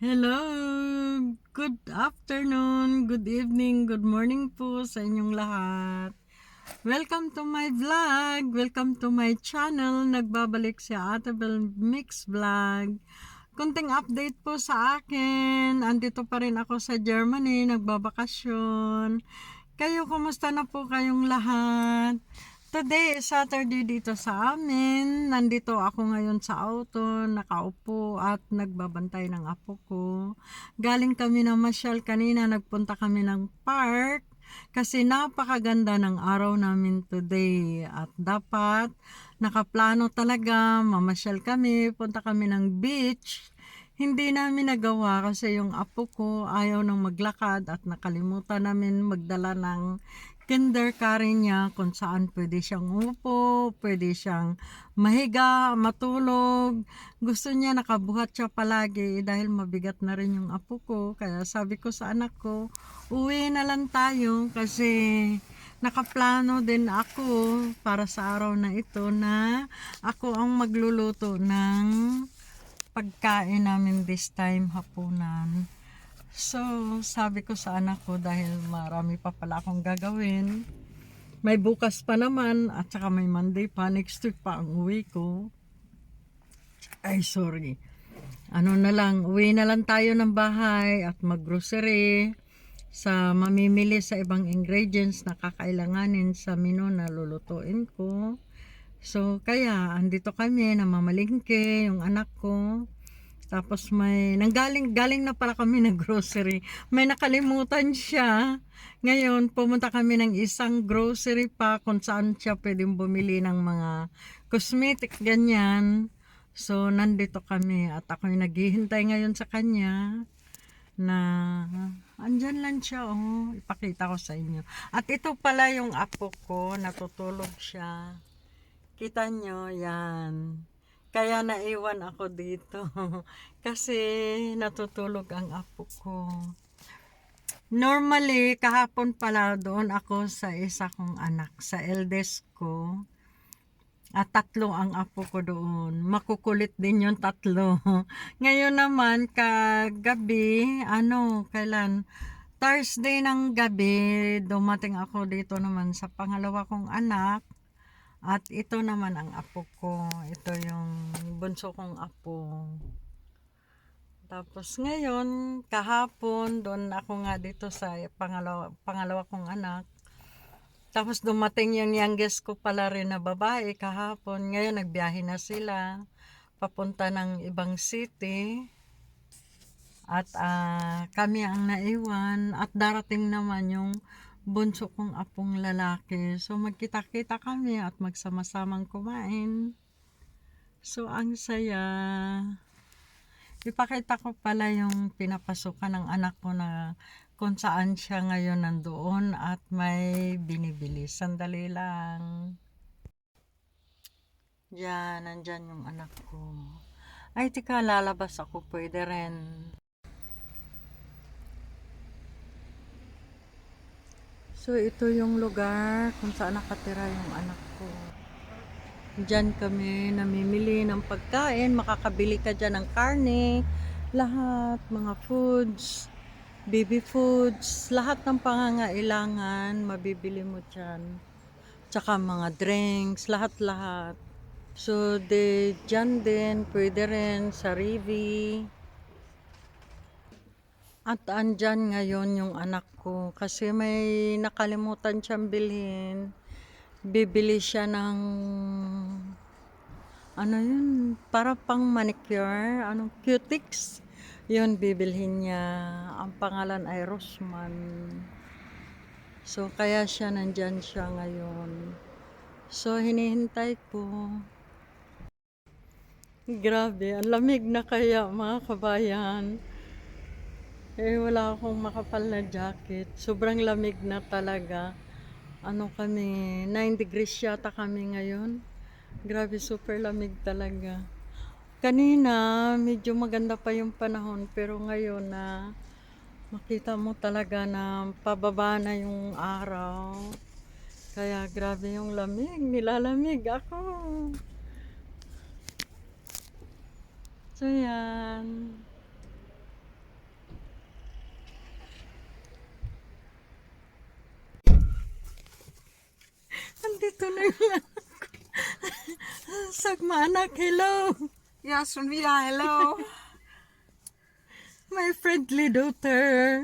Hello! Good afternoon, good evening, good morning po sa inyong lahat. Welcome to my vlog! Welcome to my channel. Nagbabalik si Ate Bel Mix Vlog. Konting update po sa akin. Andito pa rin ako sa Germany, nagbabakasyon. Kayo, kumusta na po kayong lahat? Today is Saturday dito sa amin. Nandito ako ngayon sa auto, nakaupo at nagbabantay ng apo ko. Galing kami ng masyal kanina, nagpunta kami ng park kasi napakaganda ng araw namin today. At dapat nakaplano talaga, mamasyal kami, punta kami ng beach. Hindi namin nagawa kasi yung apo ko ayaw nang maglakad at nakalimutan namin magdala ng kinder carry niya kung saan pwede siyang upo, pwede siyang mahiga, matulog. Gusto niya nakabuhat siya palagi dahil mabigat na rin yung apo ko. Kaya sabi ko sa anak ko, uwi na lang tayo kasi nakaplano din ako para sa araw na ito na ako ang magluluto ng pagkain namin this time hapunan. So, sabi ko sa anak ko dahil marami pa pala akong gagawin. May bukas pa naman at saka may Monday pa. Next week pa ang uwi ko. Ay, sorry. Ano na lang, uwi na lang tayo ng bahay at maggrocery sa mamimili sa ibang ingredients na kakailanganin sa menu na lulutuin ko. So, kaya andito kami, namamalingke, yung anak ko. Tapos galing na pala kami ng grocery. May nakalimutan siya. Ngayon, pumunta kami ng isang grocery pa kung saan siya pwedeng bumili ng mga cosmetic, ganyan. So, nandito kami at ako'y naghihintay ngayon sa kanya na andyan lang siya, oh. Ipakita ko sa inyo. At ito pala yung apo ko, natutulog siya. Kita nyo, yan. Kaya naiwan ako dito. Kasi natutulog ang apo ko. Normally, kahapon pala doon ako sa isa kong anak, sa eldest ko. At tatlo ang apo ko doon. Makukulit din yung tatlo. Ngayon naman, kagabi, kailan? Thursday ng gabi, dumating ako dito naman sa pangalawa kong anak. At ito naman ang apo ko. Ito yung bunso kong apo. Tapos ngayon, kahapon, doon ako nga dito sa pangalawa kong anak. Tapos dumating yung youngest ko pala rin na babae kahapon. Ngayon, nagbiyahe na sila. Papunta ng ibang city. At kami ang naiwan. At darating naman yung bunso kong apong lalaki. So magkita-kita kami at magsama-samang kumain. So ang saya. Ipakita ko pala yung pinapasukan ng anak ko na kung saan siya ngayon nandoon at may binibili. Sandali lang. Yan, nandyan yung anak ko. Ay, tika, lalabas ako. Pwede rin. So, ito yung lugar kung saan nakatira yung anak ko. Diyan kami namimili ng pagkain. Makakabili ka dyan ng karne. Lahat, mga foods, baby foods, lahat ng pangangailangan, mabibili mo dyan. Tsaka mga drinks, lahat-lahat. So, dyan din, pwede rin sa Rivi. At andyan ngayon yung anak ko kasi may nakalimutan siyang bilhin. Bibili siya ng para pang manicure, cutics. Yun bibilhin niya. Ang pangalan ay Rosman. So kaya siya nandyan siya ngayon. So hinihintay ko. Grabe, ang lamig na kaya mga kabayan. Wala akong makapal na jacket. Sobrang lamig na talaga. Kami, 9 degrees yata kami ngayon. Grabe, super lamig talaga. Kanina, medyo maganda pa yung panahon. Pero ngayon na makita mo talaga na pababa na yung araw. Kaya grabe yung lamig. Nilalamig ako. So yan. Nandito na yung anak ko. Sagma anak, hello. Ja, schon wieder, hello. My friendly daughter.